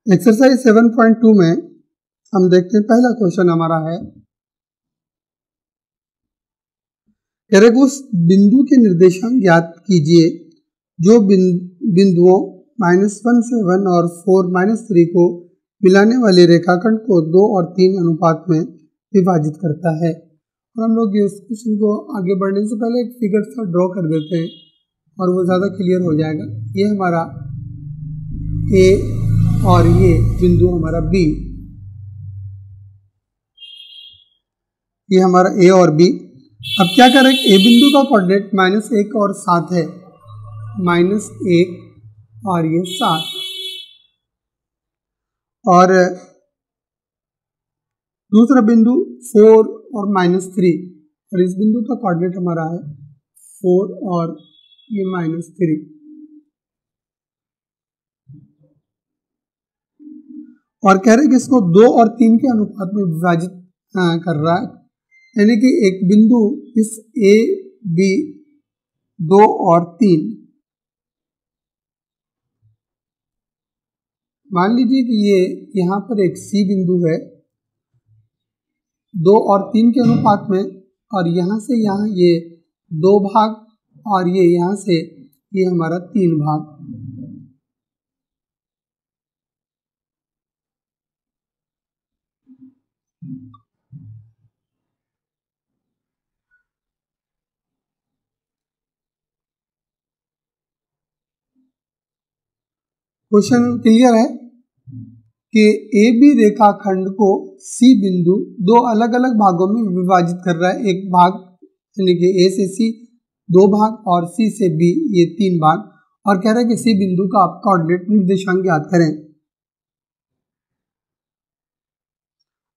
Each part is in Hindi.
एक्सरसाइज 7.2 में हम देखते हैं पहला क्वेश्चन हमारा है उस बिंदु के निर्देशांक ज्ञात कीजिए जो बिंदुओं -1 से 1 और 4 -3 को मिलाने वाले रेखाखंड को 2 और 3 अनुपात में विभाजित करता है। और हम लोग इस क्वेश्चन को आगे बढ़ने से पहले एक फिगर सा ड्रॉ कर देते हैं और वो ज़्यादा क्लियर हो जाएगा। ये हमारा ए और ये बिंदु हमारा बी, ये हमारा ए और बी। अब क्या करें, ए बिंदु का कोऑर्डिनेट -1 और 7 है, -1 और ये 7, और दूसरा बिंदु 4 और -3, और इस बिंदु का कोऑर्डिनेट हमारा है 4 और ये -3। और कह रहे कि इसको 2 और 3 के अनुपात में विभाजित कर रहा है, यानी कि एक बिंदु इस ए बी 2 और 3, मान लीजिए कि ये यहाँ पर एक सी बिंदु है 2 और 3 के अनुपात में, और यहाँ से यहाँ ये 2 भाग और ये यहाँ से ये हमारा 3 भाग। क्वेश्चन क्लियर है कि ए बी रेखाखंड को सी बिंदु 2 अलग अलग भागों में विभाजित कर रहा है। एक भाग यानी कि ए से सी 2 भाग और सी से बी ये 3 भाग, और कह रहा है कि सी बिंदु का आप कोऑर्डिनेट निर्देशांक ज्ञात करें।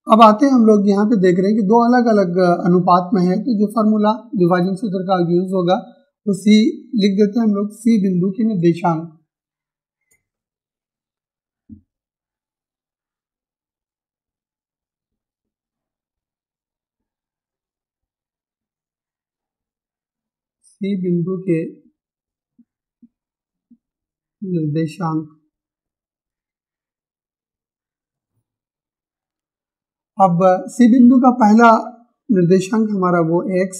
अब आते हैं हम लोग यहाँ पे देख रहे हैं कि 2 अलग अलग अनुपात में है, तो जो फार्मूला विभाजन सूत्र का यूज होगा वो सी लिख देते हैं हम लोग, सी बिंदु के निर्देशांक। सी बिंदु के निर्देशांक। अब सी बिंदु का पहला निर्देशांक हमारा वो x,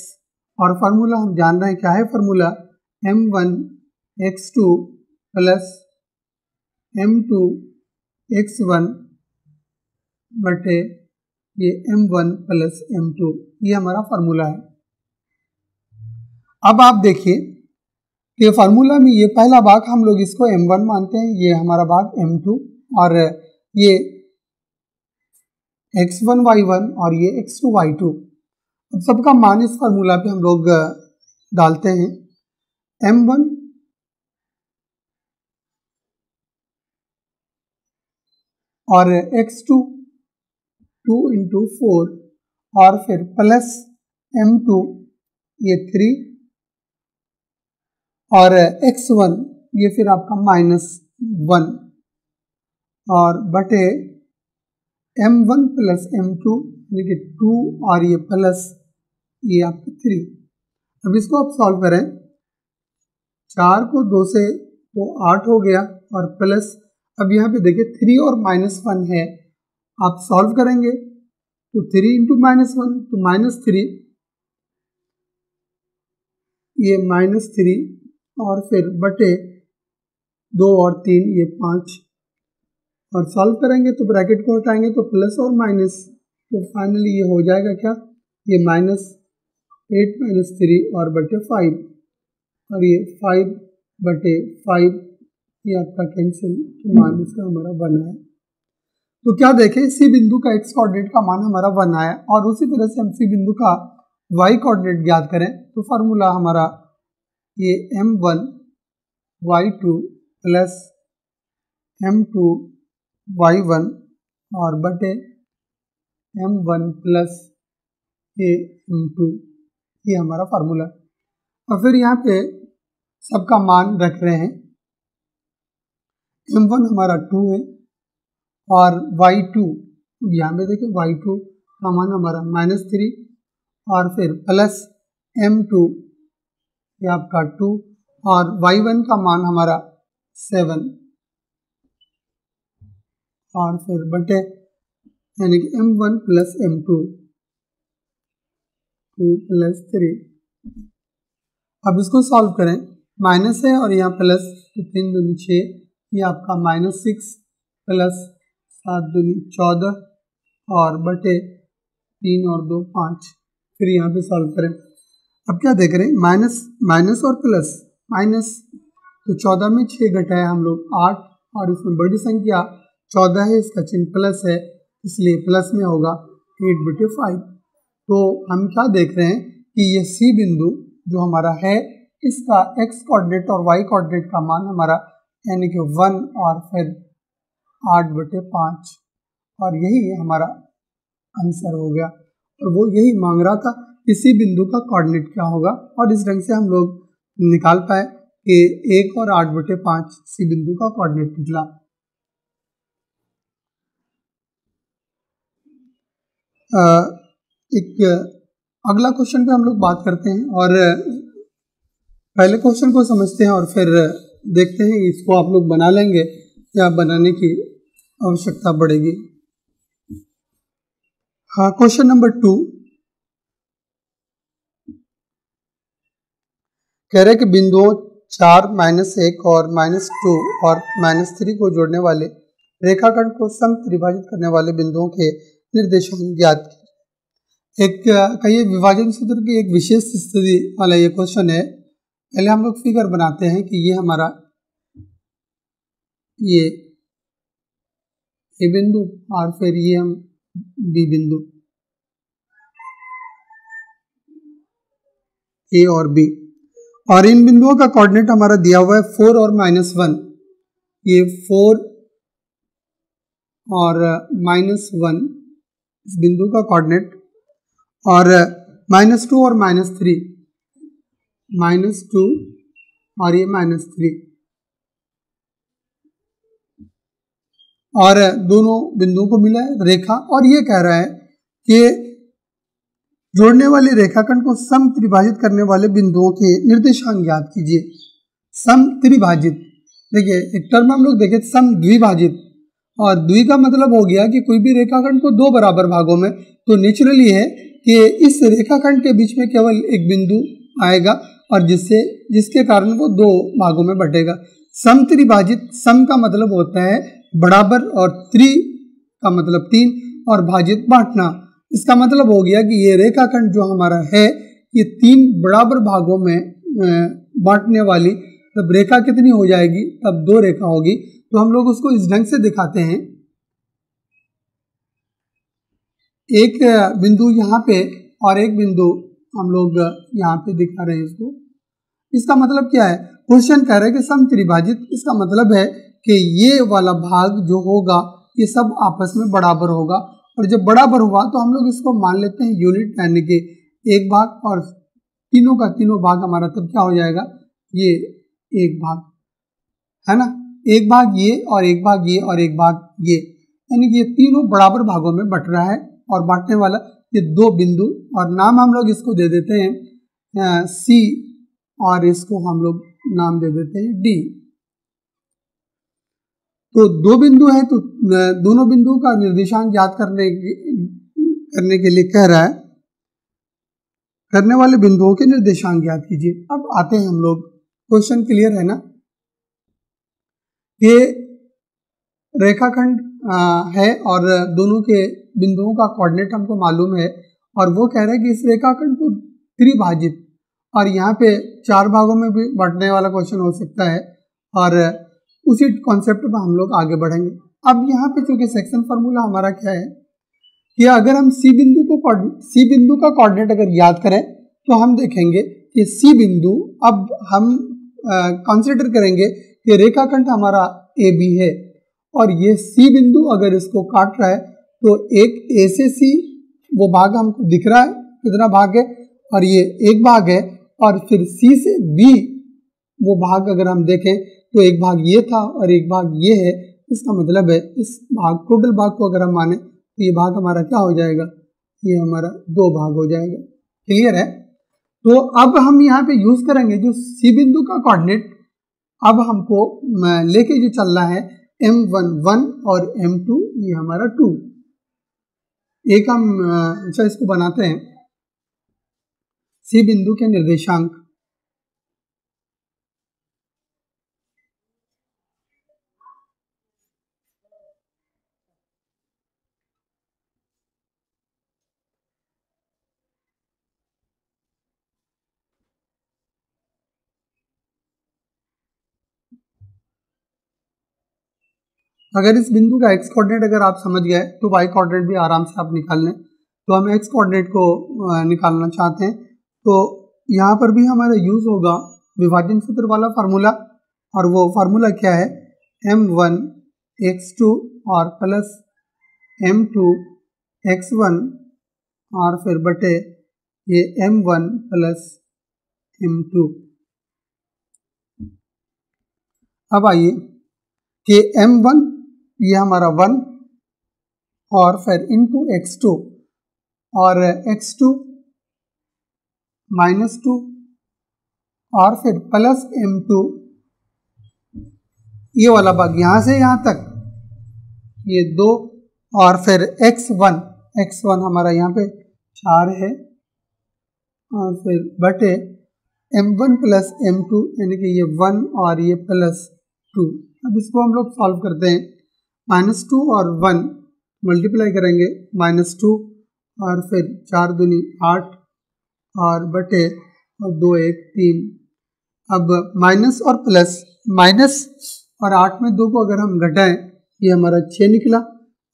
और फार्मूला हम जान रहे हैं क्या है formula, m1 x2 plus m2 x1 बटे ये m1 प्लस m2, ये हमारा फार्मूला है। अब आप देखिए कि फार्मूला में ये पहला भाग हम लोग इसको m1 मानते हैं, ये हमारा भाग m2, और ये x1 y1 और ये x2 y2। अब सबका मान इस फार्मूला पे हम लोग डालते हैं। m1 और x2 2 × 4 और फिर प्लस m2 ये 3 और x1 ये फिर आपका -1 और बटे m1 प्लस m2 यानी कि 2 और ये प्लस ये आपका 3। अब इसको आप सॉल्व करें, 4 को 2 से वो 8 हो गया, और प्लस अब यहाँ पे देखिए 3 और -1 है, आप सॉल्व करेंगे तो 3 × -1 तो -3, ये -3 और फिर बटे 2 और 3 ये 5, और सॉल्व करेंगे तो ब्रैकेट को हटाएंगे तो प्लस और माइनस, तो फाइनली ये हो जाएगा क्या, ये -8 - 3 और बटे 5, और ये 5 बटे 5 ये आपका कैंसिल, तो मान इसका हमारा 1 है। तो क्या देखें, सी बिंदु का x कोऑर्डिनेट का मान हमारा 1 आया, और उसी तरह से हम सी बिंदु का y कोऑर्डिनेट ज्ञात करें तो फार्मूला हमारा ये m1 y2 plus m2 y1 और बटे m1 प्लस ये m2, ये हमारा फार्मूला। और फिर यहाँ पे सबका मान रख रहे हैं, m1 हमारा 2 है और y2, यहाँ पे देखिए y2 का मान हमारा -3 और फिर प्लस m2 ये आपका 2 और y1 का मान हमारा 7, और फिर बटे यानी कि m1 प्लस m2 2 प्लस 3। अब इसको सॉल्व करें, माइनस है और यहाँ प्लस, तो 3 दूनी 6, ये आपका -6 प्लस 7 दूनी 14 और बटे 3 और 2 5। फिर यहाँ पे सॉल्व करें। अब क्या देख रहे हैं, माइनस माइनस और प्लस, माइनस तो 14 में 6 घटाए हम लोग 8 और इसमें बड़ी संख्या 14 है, इसका चिन्ह प्लस है इसलिए प्लस में होगा 8/5। तो हम क्या देख रहे हैं कि ये सी बिंदु जो हमारा है इसका x कोऑर्डिनेट और y कोऑर्डिनेट का मान हमारा यानी कि 1 और फिर 8/5 और यही हमारा आंसर हो गया। और वो यही मांग रहा था किसी बिंदु का कोऑर्डिनेट क्या होगा, और इस ढंग से हम लोग निकाल पाए कि 1 और 8/5 सी बिंदु का कोऑर्डिनेट निकला। एक अगला क्वेश्चन पे हम लोग बात करते हैं और पहले क्वेश्चन को समझते हैं और फिर देखते हैं इसको आप लोग बना लेंगे या बनाने की आवश्यकता पड़ेगी। हाँ, क्वेश्चन नंबर 2 कह रहे कि बिंदुओं 4, -1 और -2 और -3 को जोड़ने वाले रेखाखंड को समत्रिभाजित करने वाले बिंदुओं के निर्देशांक ज्ञात कीजिए। एक कहिए विभाजन सूत्र की एक विशेष स्थिति वाला ये क्वेश्चन है। पहले हम लोग फिगर बनाते हैं कि ये हमारा ये ए बिंदु और फिर ये हम बी बिंदु, ए और बी, और इन बिंदुओं का कोऑर्डिनेट हमारा दिया हुआ है 4 और -1। ये 4 और -1 इस बिंदु का कोऑर्डिनेट, और -2 और -3, -2 और ये -3, और दोनों बिंदुओं को मिला है रेखा। और ये कह रहा है कि जोड़ने वाले रेखाखंड को समत्रिभाजित करने वाले बिंदुओं के निर्देशांक ज्ञात कीजिए। समत्रिभाजित, देखिए एक टर्म हम लोग देखे समद्विभाजित, और द्वि का मतलब हो गया कि कोई भी रेखाखंड को 2 बराबर भागों में, तो नेचुरली है कि इस रेखाखंड के बीच में केवल एक बिंदु आएगा और जिसके कारण वो 2 भागों में बटेगा। समत्रिभाजित, सम का मतलब होता है बराबर और त्रि का मतलब 3 और भाजित बांटना। इसका मतलब हो गया कि ये रेखाखंड जो हमारा है ये 3 बराबर भागों में बांटने वाली, तब रेखा कितनी हो जाएगी, तब 2 रेखा होगी। तो हम लोग उसको इस ढंग से दिखाते हैं, एक बिंदु यहाँ पे और एक बिंदु हम लोग यहाँ पे दिखा रहे हैं इसको। इसका मतलब क्या है, क्वेश्चन कह रहे हैं कि समत्रिभाजित, इसका मतलब है कि ये वाला भाग जो होगा ये सब आपस में बराबर होगा, और जब बराबर हुआ तो हम लोग इसको मान लेते हैं यूनिट, यानी कि एक भाग, और तीनों का तीनों भाग हमारा तब क्या हो जाएगा, ये एक भाग है ना, एक भाग ये और एक भाग ये और एक भाग ये, यानी कि ये तीनों बराबर भागों में बट रहा है। और बांटने वाला ये 2 बिंदु, और नाम हम लोग इसको दे देते हैं सी, और इसको हम लोग नाम दे देते हैं डी। तो 2 बिंदु है, तो दोनों बिंदुओं का निर्देशांक ज्ञात करने के लिए कह रहा है, करने वाले बिंदुओं के निर्देशांक ज्ञात कीजिए। अब आते हैं हम लोग, क्वेश्चन क्लियर है ना, ये रेखाखंड है और दोनों के बिंदुओं का कोऑर्डिनेट हमको मालूम है, और वो कह रहे हैं कि इस रेखाखंड को त्रिभाजित, और यहाँ पे 4 भागों में भी बांटने वाला क्वेश्चन हो सकता है, और उसी कॉन्सेप्ट पर हम लोग आगे बढ़ेंगे। अब यहाँ पे चूंकि सेक्शन फार्मूला हमारा क्या है कि अगर हम सी बिंदु का कोऑर्डिनेट अगर याद करें तो हम देखेंगे कि सी बिंदु, अब हम कंसीडर करेंगे कि रेखाखंड हमारा ए बी है, और ये सी बिंदु अगर इसको काट रहा है तो एक ए से सी वो भाग हमको दिख रहा है, कितना भाग है, और ये एक भाग है, और फिर सी से बी वो भाग अगर हम देखें तो एक भाग ये था और एक भाग ये है। इसका मतलब है इस भाग, टोटल भाग को अगर हम माने तो ये भाग हमारा क्या हो जाएगा, ये हमारा 2 भाग हो जाएगा। क्लियर है। तो अब हम यहाँ पे यूज करेंगे जो सी बिंदु का कोऑर्डिनेट, अब हमको लेके जो चल रहा है M1 1 और M2 ये हमारा 2। एक हम अच्छा इसको बनाते हैं सी बिंदु के निर्देशांक। अगर इस बिंदु का एक्स कोऑर्डिनेट अगर आप समझ गए तो वाई कोऑर्डिनेट भी आराम से आप निकाल लें। तो हम एक्स कोऑर्डिनेट को निकालना चाहते हैं तो यहाँ पर भी हमारा यूज होगा विभाजन सूत्र वाला फार्मूला, और वो फार्मूला क्या है, m1 x2 और प्लस m2 x1 और फिर बटे ये m1 प्लस m2। अब आइए कि m1 ये हमारा 1 और फिर इंटू x2 और x2 -2 और फिर प्लस m2, ये वाला भाग यहाँ से यहाँ तक ये 2 और फिर x1 हमारा यहाँ पे 4 है और फिर बटे m1 प्लस m2 यानी कि ये 1 और ये प्लस 2। अब इसको हम लोग सॉल्व करते हैं। -2 और 1 मल्टीप्लाई करेंगे, -2 और फिर 4 दूनी 8 और बटे और 2 1 3। अब माइनस और प्लस, माइनस और 8 में 2 को अगर हम घटाएं ये हमारा 6 निकला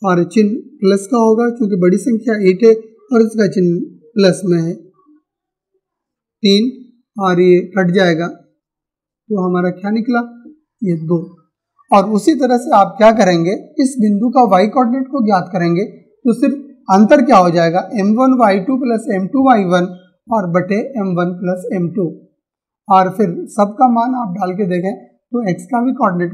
और चिन्ह प्लस का होगा क्योंकि बड़ी संख्या 8 है और इसका चिन्ह प्लस में है 3 और ये कट जाएगा तो हमारा क्या निकला, ये 2। और उसी तरह से आप क्या करेंगे, इस बिंदु का y कोऑर्डिनेट को ज्ञात करेंगे तो सिर्फ अंतर क्या हो जाएगा, m1 y2 plus m2 y1 और बटे m1 प्लस m2, और फिर सबका मान आप डाल के देखें तो x का भी कोऑर्डिनेट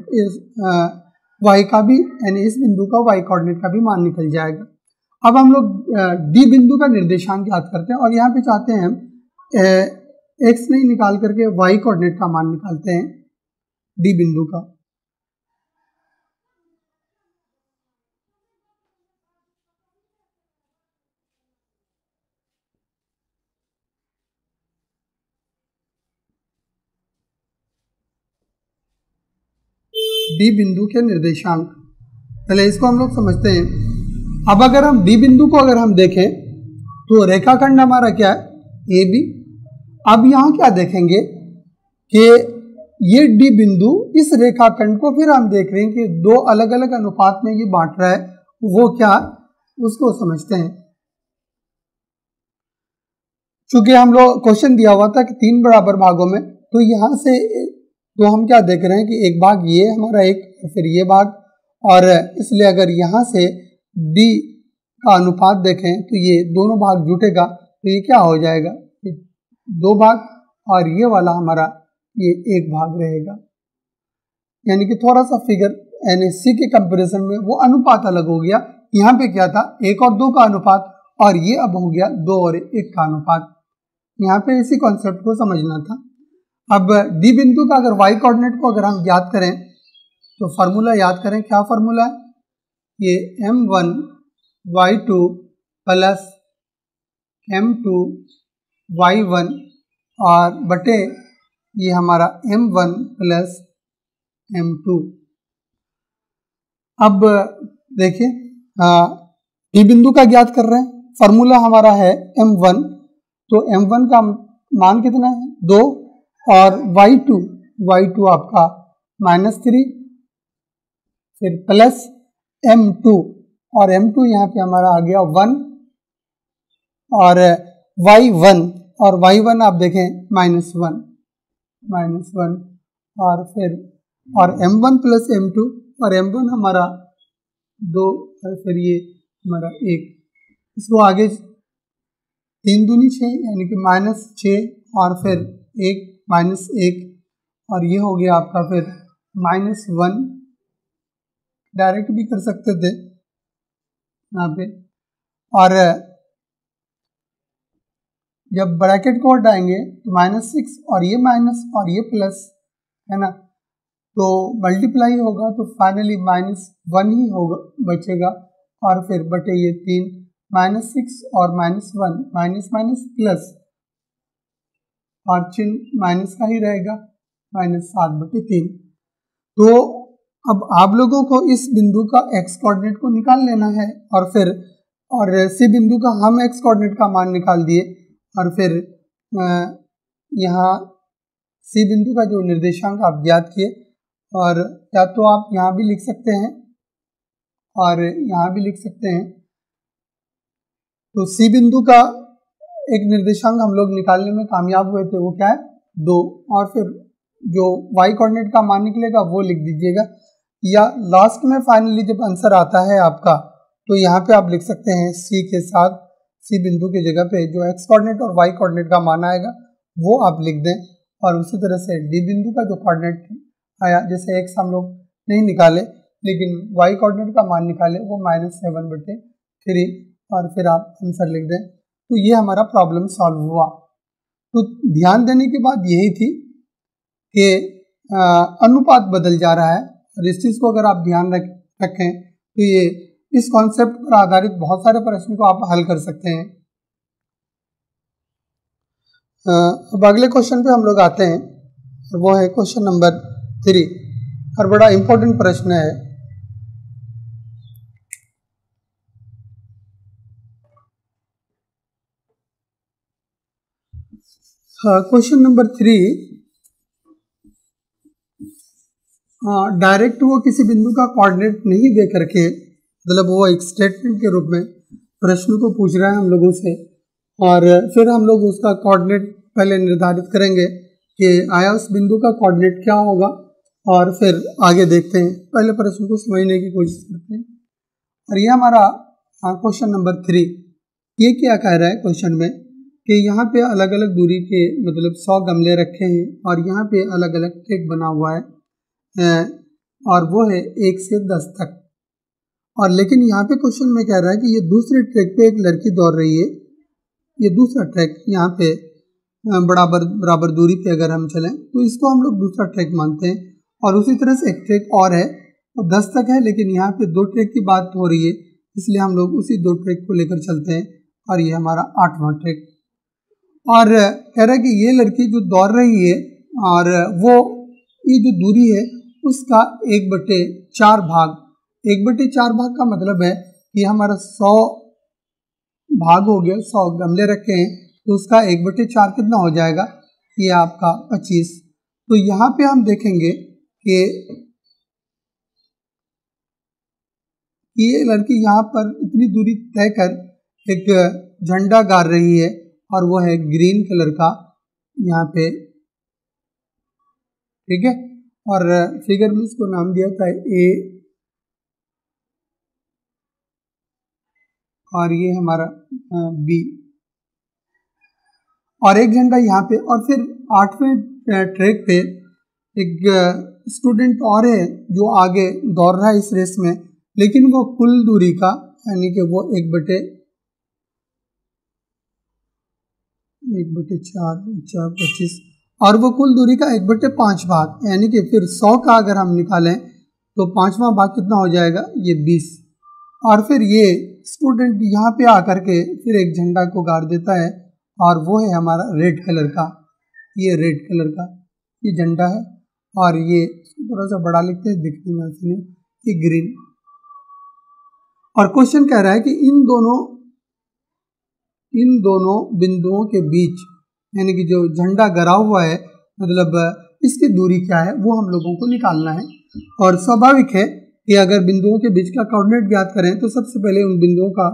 y का भी यानी इस बिंदु का y कोऑर्डिनेट का भी मान निकल जाएगा। अब हम लोग d बिंदु का निर्देशांक ज्ञात करते हैं और यहाँ पे चाहते हैं हम x नहीं निकाल करके y कोऑर्डिनेट का मान निकालते हैं d बिंदु का। डी बिंदु के निर्देशांक, पहले इसको हम लोग समझते हैं। अब अगर हम डी बिंदु को अगर हम देखें तो रेखाखंड हमारा क्या है, ए बी। अब यहाँ क्या देखेंगे कि ये डी बिंदु इस रेखाखंड को फिर हम देख रहे हैं कि 2 अलग अलग अनुपात में ये बांट रहा है, वो क्या उसको समझते हैं। चूंकि हम लोग क्वेश्चन दिया हुआ था कि 3 बराबर भागों में, तो यहाँ से तो हम क्या देख रहे हैं कि एक भाग ये हमारा एक फिर ये भाग, और इसलिए अगर यहाँ से D का अनुपात देखें तो ये दोनों भाग जुटेगा तो ये क्या हो जाएगा, 2 भाग और ये वाला हमारा ये 1 भाग रहेगा। यानी कि थोड़ा सा फिगर यानी सी के कंपैरिजन में वो अनुपात अलग हो गया। यहाँ पे क्या था 1 और 2 का अनुपात और ये अब हो गया 2 और 1 का अनुपात। यहाँ पे इसी कॉन्सेप्ट को समझना था। अब डी बिंदु का अगर y कोऑर्डिनेट को अगर हम याद करें तो फार्मूला याद करें, क्या फार्मूला है, ये m1 y2 plus m2 y1 और बटे ये हमारा m1 प्लस m2। अब देखिए डी बिंदु का ज्ञात कर रहे हैं, फार्मूला हमारा है m1, तो m1 का मान कितना है 2 और y2 आपका -3 फिर प्लस m2 और m2 यहाँ पे हमारा आ गया 1 और y1 और y1 आप देखें -1 और फिर और m1 प्लस m2 और m1 हमारा 2 और फिर ये हमारा 1। इसको आगे 3 दूनी 6 यानी कि -6 और फिर 1 -1 और ये हो गया आपका फिर -1, डायरेक्ट भी कर सकते थे यहाँ पे। और जब ब्रैकेट को हटाएंगे तो -6 और ये माइनस और ये प्लस है ना, तो मल्टीप्लाई होगा तो फाइनली -1 ही होगा बचेगा, और फिर बटे ये 3 -6 और -1 माइनस माइनस प्लस, और चिन्ह माइनस का ही रहेगा, -7/3। तो अब आप लोगों को इस बिंदु का x कोऑर्डिनेट को निकाल लेना है, और फिर सी बिंदु का हम x कोऑर्डिनेट का मान निकाल दिए, और फिर यहाँ सी बिंदु का जो निर्देशांक आप ज्ञात किए, और या तो आप यहाँ भी लिख सकते हैं और यहाँ भी लिख सकते हैं। तो सी बिंदु का एक निर्देशांक हम लोग निकालने में कामयाब हुए थे, वो क्या है 2, और फिर जो y कोऑर्डिनेट का मान निकलेगा वो लिख दीजिएगा, या लास्ट में फाइनली जब आंसर आता है आपका तो यहाँ पे आप लिख सकते हैं सी के साथ, सी बिंदु की जगह पे जो x कोऑर्डिनेट और y कोऑर्डिनेट का मान आएगा वो आप लिख दें, और उसी तरह से डी बिंदु का जो कोऑर्डिनेट आया, जैसे x हम लोग नहीं निकाले लेकिन y कोऑर्डिनेट का मान निकाले, वो -7/3, और फिर आप आंसर लिख दें। तो ये हमारा प्रॉब्लम सॉल्व हुआ। तो ध्यान देने की बात यही थी कि अनुपात बदल जा रहा है, और इस चीज़ को अगर आप ध्यान रखें तो ये इस कॉन्सेप्ट पर आधारित बहुत सारे प्रश्न को आप हल कर सकते हैं। अब अगले क्वेश्चन पे हम लोग आते हैं, वो है क्वेश्चन नंबर 3, और बड़ा इंपॉर्टेंट प्रश्न है। क्वेश्चन नंबर 3, डायरेक्ट वो किसी बिंदु का कोऑर्डिनेट नहीं दे करके, मतलब वो एक स्टेटमेंट के रूप में प्रश्न को पूछ रहा है हम लोगों से, और फिर हम लोग उसका कोऑर्डिनेट पहले निर्धारित करेंगे कि आया उस बिंदु का कोऑर्डिनेट क्या होगा, और फिर आगे देखते हैं। पहले प्रश्न को समझने की कोशिश करते हैं। और ये हमारा क्वेश्चन नंबर 3, ये क्या कह रहा है क्वेश्चन में कि यहाँ पे अलग अलग दूरी के मतलब 100 गमले रखे हैं, और यहाँ पे अलग अलग ट्रैक बना हुआ है, और वो है 1 से 10 तक। और लेकिन यहाँ पे क्वेश्चन में कह रहा है कि ये दूसरे ट्रैक पे एक लड़की दौड़ रही है, ये दूसरा ट्रैक यहाँ पे बराबर दूरी पे अगर हम चलें तो इसको हम लोग दूसरा ट्रैक मानते हैं, और उसी तरह से एक ट्रैक और है वो 10 तक है, लेकिन यहाँ पे 2 ट्रैक की बात हो रही है, इसलिए हम लोग उसी 2 ट्रैक को लेकर चलते हैं, और ये हमारा 8वां ट्रैक। और कह रहा है कि ये लड़की जो दौड़ रही है, और वो ये जो दूरी है उसका 1/4 भाग, 1/4 भाग का मतलब है कि हमारा 100 भाग हो गया, 100 गमले रखे हैं, तो उसका 1/4 कितना हो जाएगा, ये आपका 25। तो यहाँ पे हम देखेंगे कि ये लड़की यहाँ पर इतनी दूरी तय कर एक झंडा गाड़ रही है, और वो है ग्रीन कलर का यहाँ पे, ठीक है। और फिगर में इसको नाम दिया था ए, और ये हमारा बी, और एक झंडा यहाँ पे। और फिर 8वें ट्रैक पे एक स्टूडेंट और है जो आगे दौड़ रहा है इस रेस में, लेकिन वो कुल दूरी का यानी कि वो 1/4 25, और वो कुल दूरी का 1/5 भाग, यानी कि फिर 100 का अगर हम निकालें तो 5वां भाग कितना हो जाएगा, ये 20। और फिर ये स्टूडेंट यहाँ पे आकर के फिर एक झंडा को गाड़ देता है, और वो है हमारा रेड कलर का, ये रेड कलर का ये झंडा है, और ये थोड़ा सा बड़ा लिखते हैं दिखने में ऐसे नहीं, ये ग्रीन। और क्वेश्चन कह रहा है कि इन दोनों बिंदुओं के बीच, यानी कि जो झंडा गड़ा हुआ है मतलब इसकी दूरी क्या है वो हम लोगों को निकालना है। और स्वाभाविक है कि अगर बिंदुओं के बीच का कोऑर्डिनेट ज्ञात करें तो सबसे पहले उन बिंदुओं का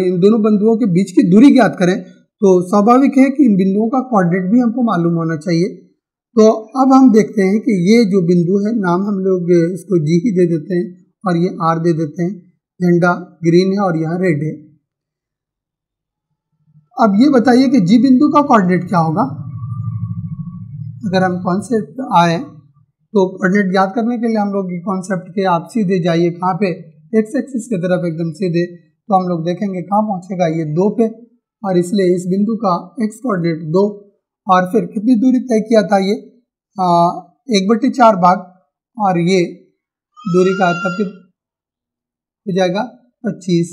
इन दोनों बिंदुओं के बीच की दूरी ज्ञात करें, तो स्वाभाविक है कि इन बिंदुओं का कोऑर्डिनेट भी हमको मालूम होना चाहिए। तो अब हम देखते हैं कि ये जो बिंदु है, नाम हम लोग इसको जी ही दे देते हैं और ये आर दे देते हैं, झंडा ग्रीन है और यहाँ रेड है। अब ये बताइए कि जी बिंदु का कोऑर्डिनेट क्या होगा। अगर हम कॉन्सेप्ट आए तो कोऑर्डिनेट ज्ञात करने के लिए हम लोग कॉन्सेप्ट के आप सीधे जाइए कहाँ पे, एक्स एक्सिस की तरफ एकदम सीधे, तो हम लोग देखेंगे कहाँ पहुँचेगा, ये 2 पे, और इसलिए इस बिंदु का एक्स कोऑर्डिनेट 2, और फिर कितनी दूरी तय किया था, ये 1/4 भाग और ये दूरी का तब हो जाएगा 25।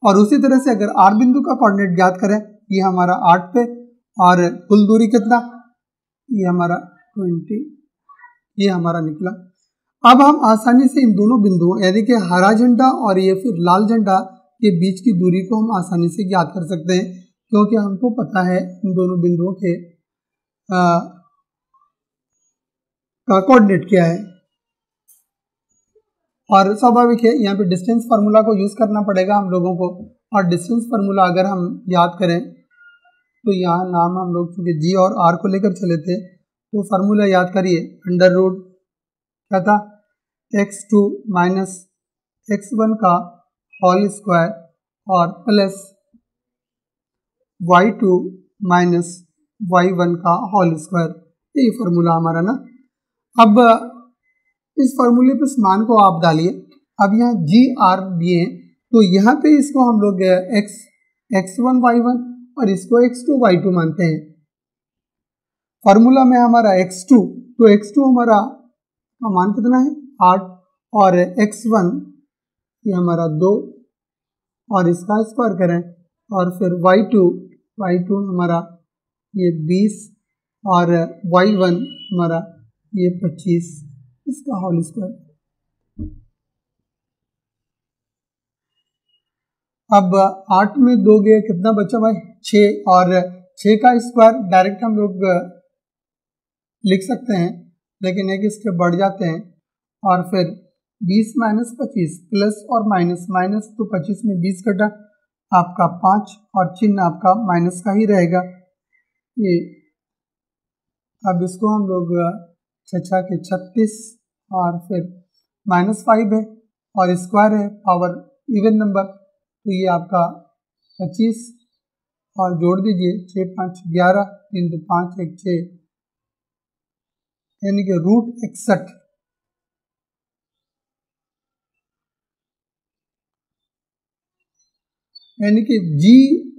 और उसी तरह से अगर R बिंदु का कोऑर्डिनेट ज्ञात करें, ये हमारा 8 पे और कुल दूरी कितना, ये हमारा 20, ये हमारा निकला। अब हम आसानी से इन दोनों बिंदुओं यानी कि हरा झंडा और ये फिर लाल झंडा के बीच की दूरी को हम आसानी से ज्ञात कर सकते हैं, क्योंकि हमको पता है इन दोनों बिंदुओं के का कोऑर्डिनेट क्या है। और स्वाभाविक है यहाँ पे डिस्टेंस फार्मूला को यूज करना पड़ेगा हम लोगों को। और डिस्टेंस फार्मूला अगर हम याद करें तो यहाँ नाम हम लोग चूंकि जी और आर को लेकर चले थे, तो फार्मूला याद करिए, अंडर रूट क्या था, x2 माइनस x1 का होल स्क्वायर और प्लस y2 माइनस y1 का होल स्क्वायर, यही फार्मूला हमारा ना। अब इस फार्मूले पे इस मान को आप डालिए। अब यहाँ जी आर दिए, तो यहाँ पे इसको हम लोग x1 y1 और इसको x2 y2 मानते हैं। फार्मूला में हमारा x2, तो x2 हमारा का मान कितना है 8 और x1 ये हमारा 2 और इसका स्क्वायर करें और फिर y2 हमारा ये 20 और y1 हमारा ये 25, इसका होल स्क्वायर। अब 8 में 2 गए, कितना बचा भाई 6, और 6 का स्क्वायर डायरेक्ट हम लोग लिख सकते हैं, लेकिन एक इसके बढ़ जाते हैं। और फिर 20 माइनस 25 प्लस और माइनस, माइनस तो 25 में 20 कटा आपका 5 और चिन्ह आपका माइनस का ही रहेगा ये। अब इसको हम लोग 6 के 36 और फिर -5 है और स्क्वायर है, पावर इवन नंबर, तो ये आपका 25 और जोड़ दीजिए 6 5 11, 3 2 5 1 6, यानी कि रूट 61। यानी कि G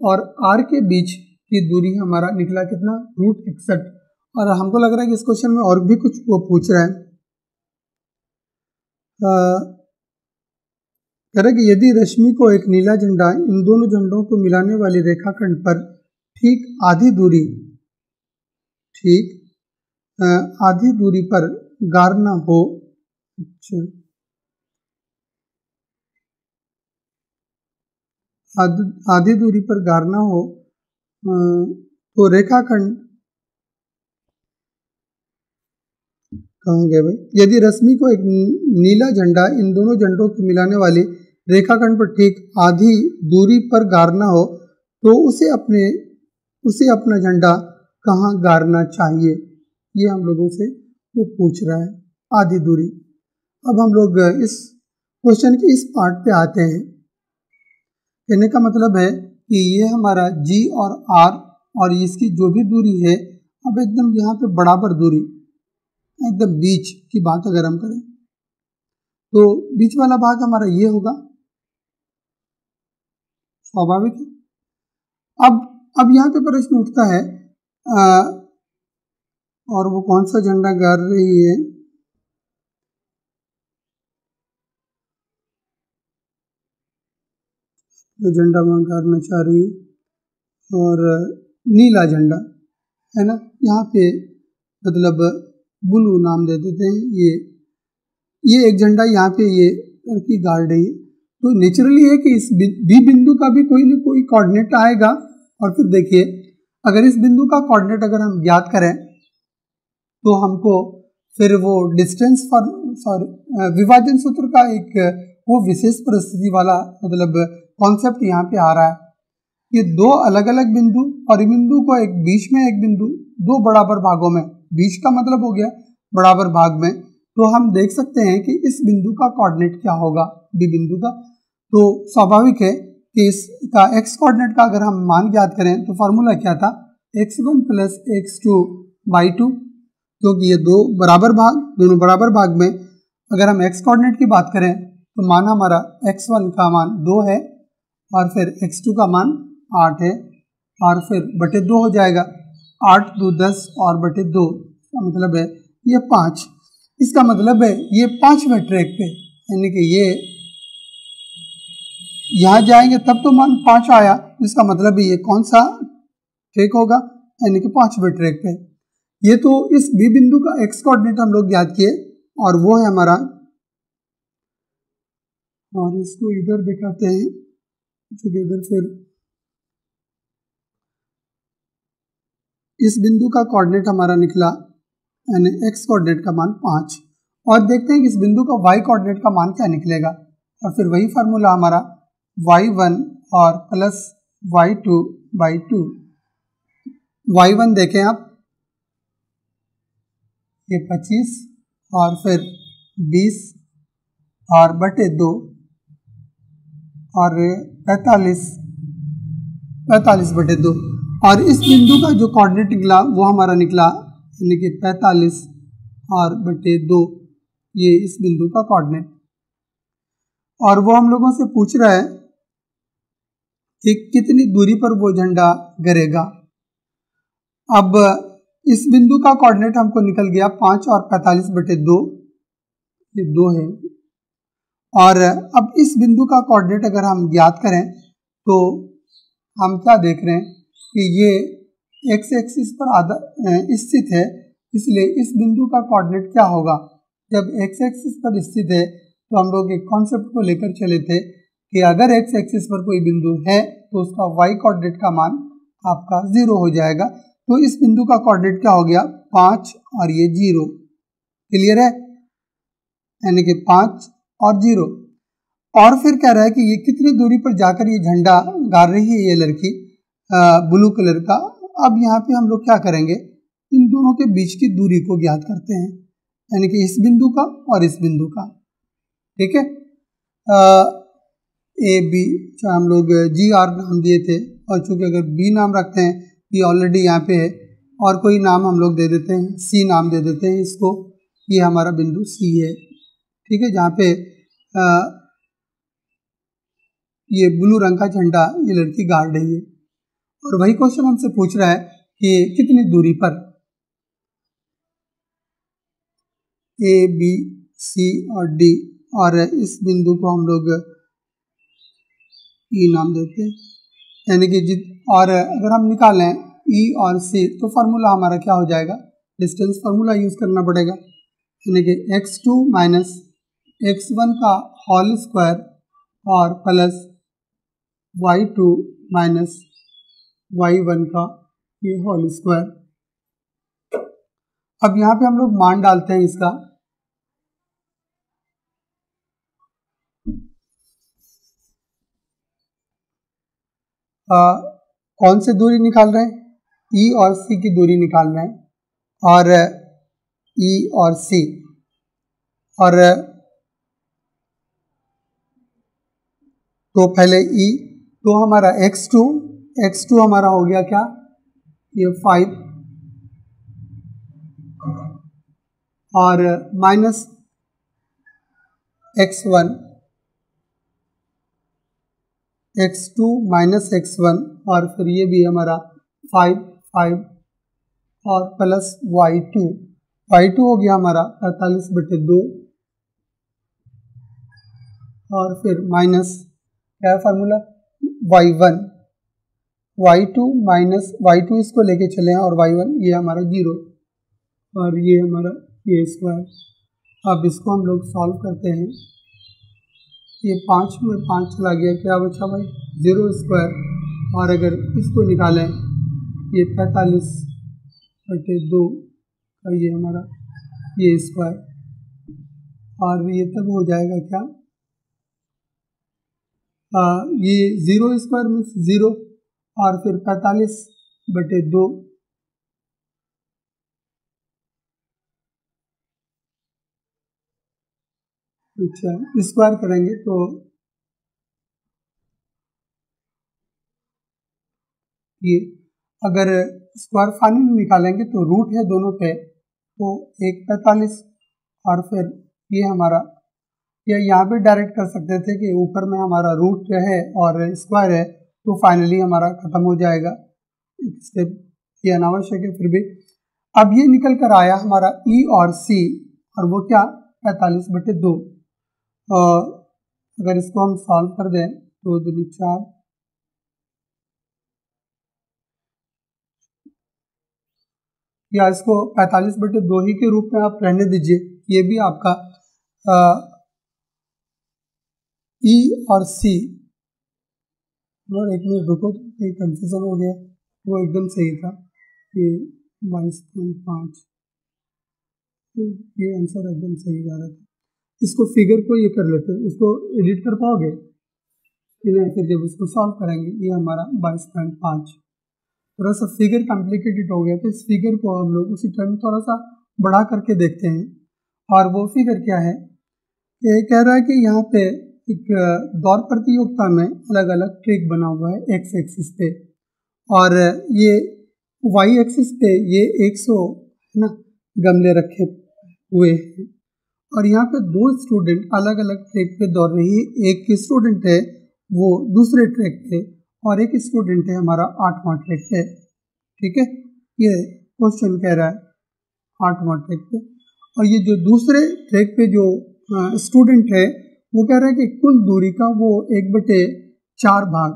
और R के बीच की दूरी हमारा निकला कितना, रूट 61। और हमको लग रहा है कि इस क्वेश्चन में और भी कुछ वो पूछ रहा है। कह रहे कि यदि रश्मि को एक नीला झंडा इन दोनों झंडों को मिलाने वाली रेखाखंड पर ठीक आधी दूरी पर गारना हो, अच्छा आधी दूरी पर गारना हो तो रेखाखंड कहाँ गए भाई, यदि रश्मि को एक नीला झंडा इन दोनों झंडों को मिलाने वाली रेखाखंड पर ठीक आधी दूरी पर गारना हो तो उसे अपना झंडा कहाँ गारना चाहिए, ये हम लोगों से वो पूछ रहा है, आधी दूरी। अब हम लोग इस क्वेश्चन के इस पार्ट पे आते हैं। कहने का मतलब है कि ये हमारा G और R और इसकी जो भी दूरी है, अब एकदम यहाँ पे बराबर दूरी, एकदम बीच की बात अगर हम करें तो बीच वाला भाग हमारा ये होगा, स्वाभाविक है। अब यहाँ पे प्रश्न उठता है और वो कौन सा झंडा गाड़ रही है, तो झंडा वहां गाड़ना चाह रही है और नीला झंडा है ना, यहाँ पे मतलब ब्लू नाम दे देते हैं। ये एक झंडा यहाँ पे ये लड़की गाड़ रही है, तो नेचुरली है कि इस बी बिंदु का भी कोई ना कोई कोऑर्डिनेट आएगा। और फिर देखिए अगर इस बिंदु का कोऑर्डिनेट अगर हम ज्ञात करें तो हमको फिर वो डिस्टेंस विभाजन सूत्र का एक वो विशेष परिस्थिति वाला मतलब कॉन्सेप्ट यहाँ पे आ रहा है। ये दो अलग अलग बिंदु और बिंदु को एक बीच में एक बिंदु, दो बराबर भागों में, बीच का मतलब हो गया बराबर भाग में, तो हम देख सकते हैं कि इस बिंदु का कोऑर्डिनेट क्या होगा, बी बिंदु का। तो स्वाभाविक है कि इसका एक्स कोऑर्डिनेट का अगर हम मान ज्ञात करें तो फॉर्मूला क्या था, x1 प्लस x2 बाई 2, क्योंकि ये दोनों बराबर भाग में अगर हम एक्स कोऑर्डिनेट की बात करें तो मान हमारा x1 का मान 2 है और फिर x2 का मान 8 है और फिर बटे 2 हो जाएगा, 8 2 10 और बटे 2 का मतलब है ये 5। इसका मतलब है ये 5वें ट्रैक पे, यानी कि ये यहाँ जाएंगे तब तो मान 5 आया, इसका मतलब है ये कौन सा ट्रैक होगा, यानी कि 5वें ट्रैक पे। ये तो इस बी बिंदु का एक्स कोऑर्डिनेट हम लोग ज्ञात किए, और वो है हमारा, और इसको इधर दिखाते हैं क्योंकि इधर फिर इस बिंदु का कोऑर्डिनेट हमारा निकला, यानी एक्स कोऑर्डिनेट का मान 5, और देखते हैं कि इस बिंदु का वाई कोऑर्डिनेट का मान क्या निकलेगा, और फिर वही फार्मूला हमारा y1 और प्लस y2/2। y1 देखें आप, ये 25 और फिर 20 और बटे 2 और 45 बटे 2, और इस बिंदु का जो कोऑर्डिनेट निकला वो हमारा निकला, यानी कि 45 और बटे 2, ये इस बिंदु का कोऑर्डिनेट। और वो हम लोगों से पूछ रहा है कि कितनी दूरी पर वो झंडा गिरेगा। अब इस बिंदु का कोऑर्डिनेट हमको निकल गया 5 और 45 बटे 2, ये 2 है। और अब इस बिंदु का कोऑर्डिनेट अगर हम ज्ञात करें तो हम क्या देख रहे हैं कि ये एक्स एक्सिस पर स्थित है, इसलिए इस बिंदु का कोऑर्डिनेट क्या होगा। जब एक्स एक्सिस पर स्थित है तो हम लोग एक कॉन्सेप्ट को लेकर चले थे कि अगर एक्स एक्सिस पर कोई बिंदु है तो उसका वाई कोऑर्डिनेट का मान आपका 0 हो जाएगा। तो इस बिंदु का कोऑर्डिनेट क्या हो गया, 5 और ये 0। क्लियर है, यानी कि 5 और 0। और फिर कह रहा है कि ये कितनी दूरी पर जाकर ये झंडा गाड़ रही है ये लड़की ब्लू कलर का। अब यहाँ पे हम लोग क्या करेंगे, इन दोनों के बीच की दूरी को ज्ञात करते हैं, यानी कि इस बिंदु का और इस बिंदु का। ठीक है, ए बी हम लोग जी आर नाम दिए थे, और चूंकि अगर बी नाम रखते हैं ये ऑलरेडी यहाँ पे है, और कोई नाम हम लोग दे देते हैं, सी नाम दे देते हैं इसको, ये हमारा बिंदु सी है। ठीक है, जहाँ पे ये ब्लू रंग का झंडा ये लड़की गाड़ रही है, और वही क्वेश्चन हमसे पूछ रहा है कि कितनी दूरी पर। ए बी सी और डी, और इस बिंदु को हम लोग ई नाम देते हैं, यानी कि और अगर हम निकालें ई और सी तो फार्मूला हमारा क्या हो जाएगा, डिस्टेंस फार्मूला यूज करना पड़ेगा, यानी कि x2 माइनस x1 का होल स्क्वायर और प्लस y2 माइनस y1 का ये होल स्क्वायर। अब यहाँ पे हम लोग मान डालते हैं इसका, कौन सी दूरी निकाल रहे हैं, ई और सी की दूरी निकाल रहे हैं, और ई और सी, और तो पहले ई, तो हमारा x2 हमारा हो गया क्या, ये 5 और माइनस x2 माइनस x1, और फिर ये भी हमारा 5 और प्लस y2 हो गया हमारा 45 बटे 2, और फिर माइनस क्या है फार्मूला y2 माइनस y2 इसको लेके चले हैं, और y1 ये हमारा 0, और ये हमारा ये स्क्वायर। अब इसको हम लोग सॉल्व करते हैं, ये 5 में 5 चला गया, क्या बचा भाई 0 स्क्वायर, और अगर इसको निकालें ये 45 बटे 2 का ये हमारा ये स्क्वायर, और ये तब हो जाएगा क्या, ये 0 स्क्वायर में 0, और फिर 45 बटे 2, अच्छा स्क्वायर करेंगे तो ये, अगर स्क्वायर फाइनल निकालेंगे तो रूट है दोनों पे, तो एक 45, और फिर ये हमारा, या यहाँ पे डायरेक्ट कर सकते थे कि ऊपर में हमारा रूट है और स्क्वायर है, तो फाइनली हमारा खत्म हो जाएगा। एक स्टेप ये अनावश्यक है फिर भी। अब ये निकल कर आया हमारा ई और सी, और वो क्या 45/2। अगर इसको हम सॉल्व कर दें तो 2 दूनी 4, या इसको 45/2 ही के रूप में आप रहने दीजिए, ये भी आपका ई और सी। और एक मिनट रुको, कहीं कंफ्यूजन हो गया, वो एकदम सही था, ये 22.5, ये आंसर एकदम सही जा रहा था। इसको फिगर को ये कर लेते हैं, उसको एडिट कर पाओगे फिर जब इसको सॉल्व करेंगे, ये हमारा 22.5। थोड़ा सा फिगर कॉम्प्लिकेटेड हो गया, तो इस फिगर को हम लोग उसी टाइम थोड़ा सा बढ़ा करके देखते हैं। और वो फिगर क्या है, ये कह रहा है कि यहाँ पे एक दौड़ प्रतियोगिता में अलग अलग ट्रैक बना हुआ है एक्स एक्सिस पे, और ये वाई एक्सिस पे ये 100 है ना गमले रखे हुए हैं, और यहाँ पे 2 स्टूडेंट अलग अलग ट्रैक पे दौड़ रही है। एक स्टूडेंट है वो दूसरे ट्रैक पे, और एक स्टूडेंट है हमारा 8वां ट्रैक पे। ठीक है, ये क्वेश्चन कह रहा है 8वां ट्रैक पे, और ये जो दूसरे ट्रैक पे जो स्टूडेंट है वो कह रहा है कि कुल दूरी का वो 1/4 भाग,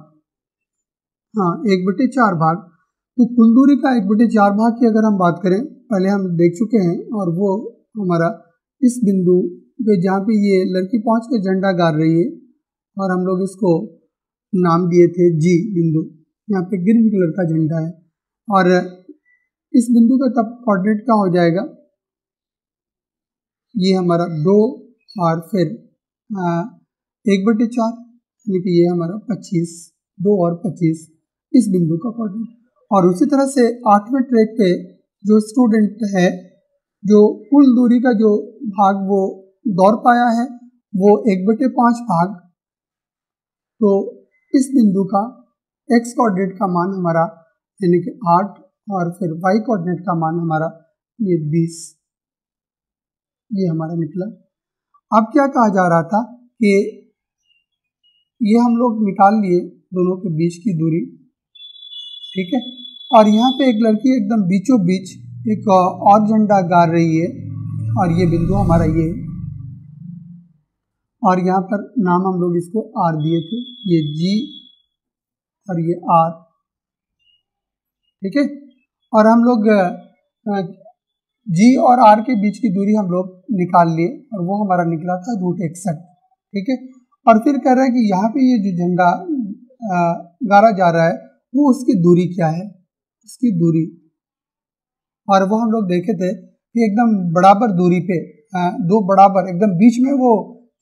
हाँ 1/4 भाग, तो कुल दूरी का 1/4 भाग की अगर हम बात करें, पहले हम देख चुके हैं, और वो हमारा इस बिंदु पे जहाँ पे ये लड़की पहुँच के झंडा गाड़ रही है, और हम लोग इसको नाम दिए थे जी बिंदु, यहाँ पे ग्रीन कलर का झंडा है, और इस बिंदु का तब कोऑर्डिनेट क्या हो जाएगा, ये हमारा 2 और फिर 1/4, यानी कि ये हमारा 25, 2 और 25 इस बिंदु का कोऑर्डिनेट। और उसी तरह से 8वें ट्रैक पे जो स्टूडेंट है, जो कुल दूरी का जो भाग वो दौड़ पाया है वो 1/5 भाग, तो इस बिंदु का एक्स कोऑर्डिनेट का मान हमारा यानी कि 8, और फिर वाई कोऑर्डिनेट का मान हमारा ये 20, ये हमारा निकला। अब क्या कहा जा रहा था कि ये हम लोग निकाल लिए दोनों के बीच की दूरी, ठीक है, और यहाँ पे एक लड़की एकदम बीचों बीच एक और झंडा गाड़ रही है, और ये बिंदु हमारा ये, और यहाँ पर नाम हम लोग इसको आर दिए थे, ये जी और ये आर, ठीक है, और हम लोग जी और आर के बीच की दूरी हम लोग निकाल लिए, और वो हमारा निकला था √61, ठीक है। और फिर कह रहा है कि यहाँ पे ये जो झंडा गाड़ा जा रहा है वो उसकी दूरी क्या है, उसकी दूरी, और वो हम लोग देखे थे कि एकदम बराबर दूरी पे 2 बराबर एकदम बीच में वो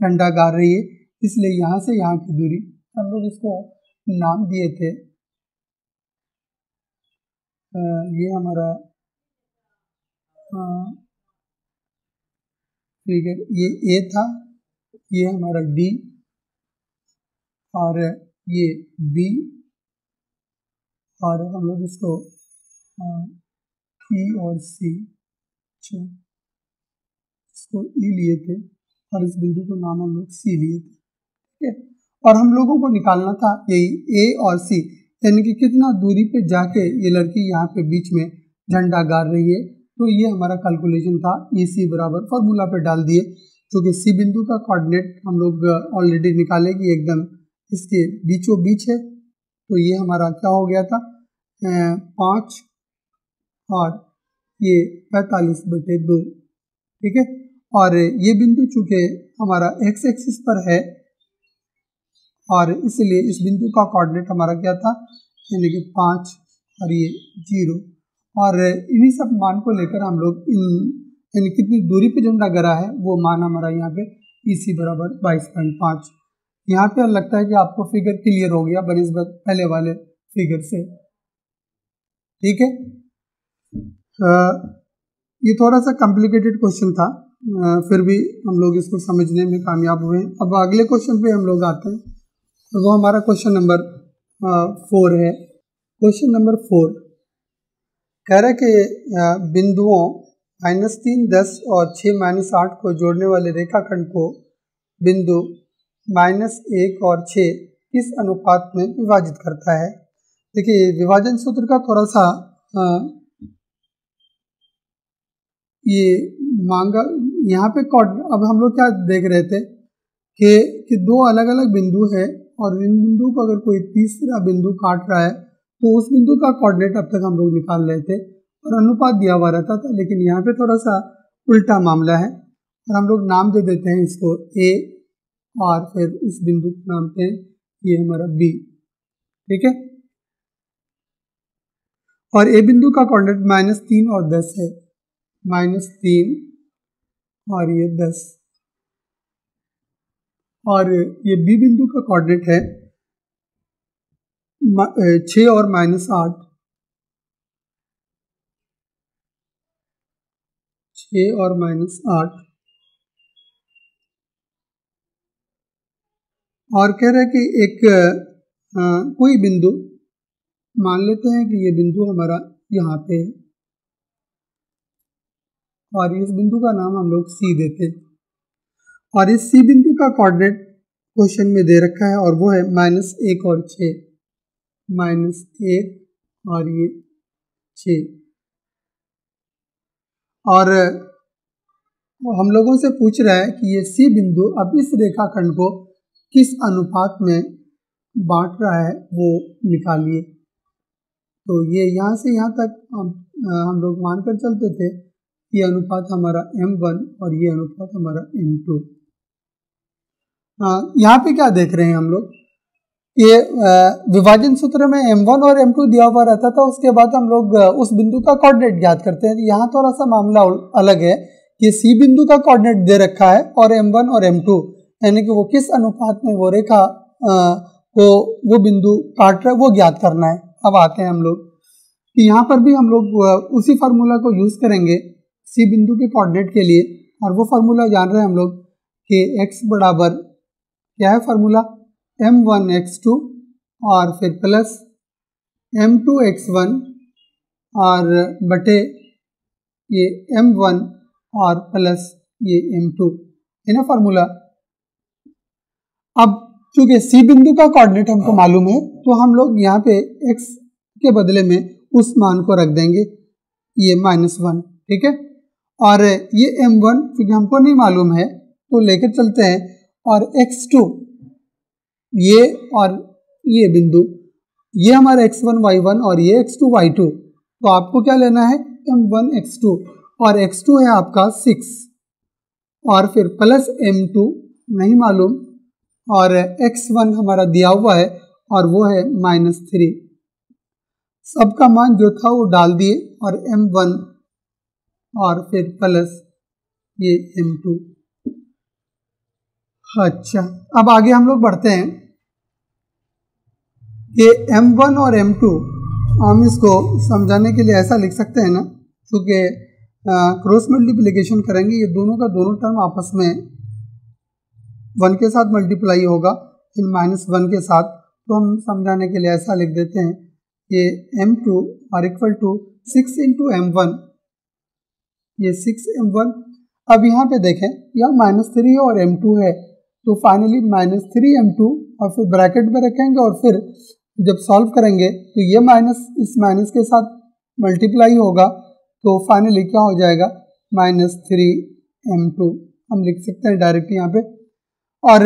झंडा गाड़ रही है, इसलिए यहाँ से यहाँ की दूरी हम लोग इसको नाम दिए थे, ये हमारा फिगर ये ए था, ये हमारा डी, और ये बी, और हम लोग इसको ई और सी, इसको ई लिए थे, और इस बिंदु को नाम हम लोग सी लिए थे, ठीक है। और हम लोगों को निकालना था यही ए और सी, यानी कि कितना दूरी पे जाके ये लड़की यहाँ पे बीच में झंडा गाड़ रही है, तो ये हमारा कैलकुलेशन था। ई सी बराबर फॉर्मूला पे डाल दिए, क्योंकि सी बिंदु का कोऑर्डिनेट हम लोग ऑलरेडी निकाले कि एकदम इसके बीचों बीच है, तो ये हमारा क्या हो गया था 5 और ये 45/2, ठीक है। और ये बिंदु चूंकि हमारा एक्स एक्सिस पर है, और इसलिए इस बिंदु का कोऑर्डिनेट हमारा क्या था, यानी कि 5 और ये 0, और इन्हीं सब मान को लेकर हम लोग इन यानी कितनी दूरी पे झंडा गिरा है वो मान हमारा यहाँ पे इसी बराबर 22.5। यहाँ पे लगता है कि आपको फिगर क्लियर हो गया बनिस्बत पहले वाले फिगर से, ठीक है। ये थोड़ा सा कॉम्प्लिकेटेड क्वेश्चन था, फिर भी हम लोग इसको समझने में कामयाब हुए। अब अगले क्वेश्चन पे हम लोग आते हैं, वो हमारा क्वेश्चन नंबर 4 है। क्वेश्चन नंबर 4 कह रहा है कि बिंदुओं -3, 10 और 6, -8 को जोड़ने वाले रेखाखंड को बिंदु -1 और 6 किस अनुपात में विभाजित करता है। देखिए विभाजन सूत्र का थोड़ा सा ये मांगा यहाँ पे अब हम लोग क्या देख रहे थे कि दो अलग अलग बिंदु है और इन बिंदु को अगर कोई तीसरा बिंदु काट रहा है तो उस बिंदु का कोऑर्डिनेट अब तक हम लोग निकाल रहे थे और अनुपात दिया हुआ रहता था, लेकिन यहाँ पे थोड़ा सा उल्टा मामला है और हम लोग नाम दे देते हैं इसको ए और फिर इस बिंदु को नाम देते हैं ये हमारा बी, ठीक है। और ए बिंदु का कोऑर्डिनेट -3 और 10 है, -3 और ये 10, और ये बी बिंदु का कोऑर्डिनेट है 6 और -8, 6 और -8, और कह रहे हैं कि एक कोई बिंदु मान लेते हैं कि ये बिंदु हमारा यहाँ पे है और इस बिंदु का नाम हम लोग सी देते हैं और इस सी बिंदु का कोऑर्डिनेट क्वेश्चन में दे रखा है और वो है -1 और 6, -1 और ये 6, और हम लोगों से पूछ रहा है कि ये सी बिंदु अब इस रेखाखंड को किस अनुपात में बांट रहा है वो निकालिए। तो ये यहाँ से यहाँ तक हम लोग मानकर चलते थे ये अनुपात हमारा m1 और ये अनुपात हमारा m2। यहाँ पे क्या देख रहे हैं हम लोग, ये विभाजन सूत्र में m1 और m2 दिया हुआ रहता था, उसके बाद हम लोग उस बिंदु का कोऑर्डिनेट ज्ञात करते हैं। यहाँ थोड़ा सा मामला अलग है कि सी बिंदु का कोऑर्डिनेट दे रखा है और m1 और m2 यानी कि वो किस अनुपात में वो रेखा को वो बिंदु काट रहा है वो ज्ञात करना है। अब आते हैं हम लोग कि यहाँ पर भी हम लोग उसी फार्मूला को यूज करेंगे सी बिंदु के कोऑर्डिनेट के लिए, और वो फार्मूला जान रहे हैं हम लोग कि x बराबर क्या है फार्मूला, m1 x2 और फिर प्लस m2 x1 और बटे ये m1 और प्लस ये m2 है ना फार्मूला। अब चूंकि सी बिंदु का कोऑर्डिनेट हमको मालूम है तो हम लोग यहाँ पे x के बदले में उस मान को रख देंगे ये -1, ठीक है। और ये m1 क्योंकि हमको नहीं मालूम है तो लेकर चलते हैं, और x2 ये और ये बिंदु ये हमारा x1 y1 और ये x2 y2, तो आपको क्या लेना है m1 x2 और x2 है आपका 6 और फिर प्लस m2 नहीं मालूम और x1 हमारा दिया हुआ है और वो है -3। सबका मान जो था वो डाल दिए और m1 और फिर प्लस ये m2। अच्छा, अब आगे हम लोग बढ़ते हैं। ये m1 और m2 हम इसको समझाने के लिए ऐसा लिख सकते हैं ना, क्योंकि क्रॉस मल्टीप्लिकेशन करेंगे ये दोनों का दोनों टर्म आपस में 1 के साथ मल्टीप्लाई होगा फिर -1 के साथ, तो हम समझाने के लिए ऐसा लिख देते हैं ये m2 और इक्वल टू 6 इंटू m1, ये 6m1। अब यहाँ पे देखें यहाँ -3 और m2 है तो फाइनली -3m2 और फिर ब्रैकेट में रखेंगे और फिर जब सॉल्व करेंगे तो ये माइनस इस माइनस के साथ मल्टीप्लाई होगा तो फाइनली क्या हो जाएगा -3m2 हम लिख सकते हैं डायरेक्ट यहाँ पे। और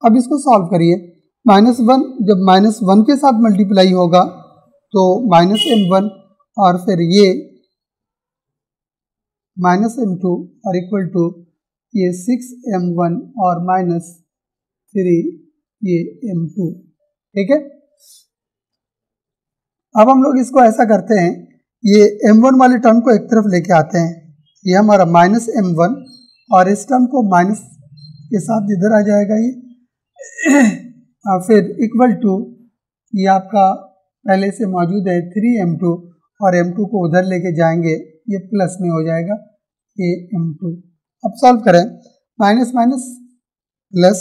अब इसको सॉल्व करिए, -1 जब -1 के साथ मल्टीप्लाई होगा तो -m1 और फिर ये -m2 और इक्वल टू ये 6m1 और -3 ये m2, ठीक है। अब हम लोग इसको ऐसा करते हैं ये m1 वाले टर्म को एक तरफ लेके आते हैं, ये हमारा -m1 और इस टर्म को माइनस के साथ इधर आ जाएगा ये और फिर इक्वल टू ये आपका पहले से मौजूद है 3m2 और m2 को उधर लेके जाएंगे ये प्लस में हो जाएगा ये m2। अब सॉल्व करें माइनस माइनस प्लस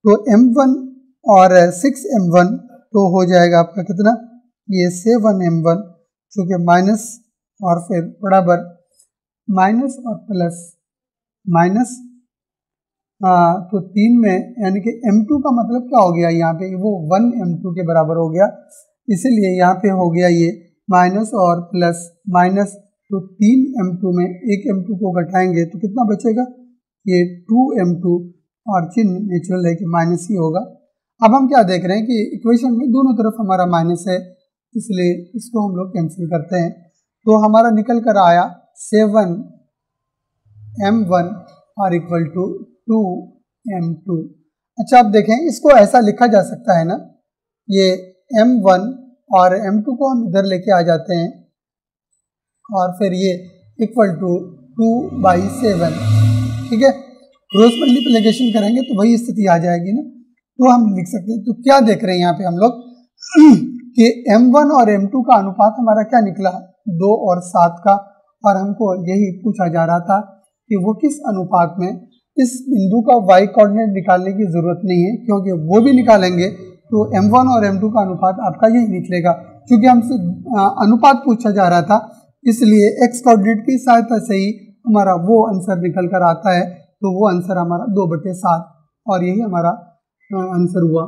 तो m1 और 6m1 तो हो जाएगा आपका कितना ये 7m1 क्योंकि माइनस और फिर बराबर माइनस और प्लस माइनस तो 3 में यानी कि m2 का मतलब क्या हो गया यहाँ पे वो 1m2 के बराबर हो गया, इसीलिए यहाँ पे हो गया ये माइनस और प्लस माइनस तो 3m2 में एक m2 को घटाएंगे तो कितना बचेगा, ये 2m2 और चिन्ह नेचुरल है कि माइनस ही होगा। अब हम क्या देख रहे हैं कि इक्वेशन में दोनों तरफ हमारा माइनस है, इसलिए इसको हम लोग कैंसिल करते हैं। तो हमारा निकल कर आया 7m1 और इक्वल टू 2m2। अच्छा अब देखें, इसको ऐसा लिखा जा सकता है ना, ये m1 और m2 को हम इधर लेके आ जाते हैं और फिर ये इक्वल टू 2/7, ठीक है। क्रॉस मल्टीप्लिकेशन करेंगे तो वही स्थिति आ जाएगी ना, तो हम लिख सकते हैं। तो क्या देख रहे हैं यहाँ पे हम लोग कि m1 और m2 का अनुपात हमारा क्या निकला, 2 और 7 का, और हमको यही पूछा जा रहा था कि वो किस अनुपात में। इस बिंदु का y कोऑर्डिनेट निकालने की जरूरत नहीं है, क्योंकि वो भी निकालेंगे तो m1 और m2 का अनुपात आपका यही निकलेगा। क्योंकि हमसे अनुपात पूछा जा रहा था, इसलिए x कोऑर्डिनेट की सहायता से ही हमारा वो आंसर निकल कर आता है। तो वो आंसर हमारा 2/7 और यही हमारा आंसर हुआ।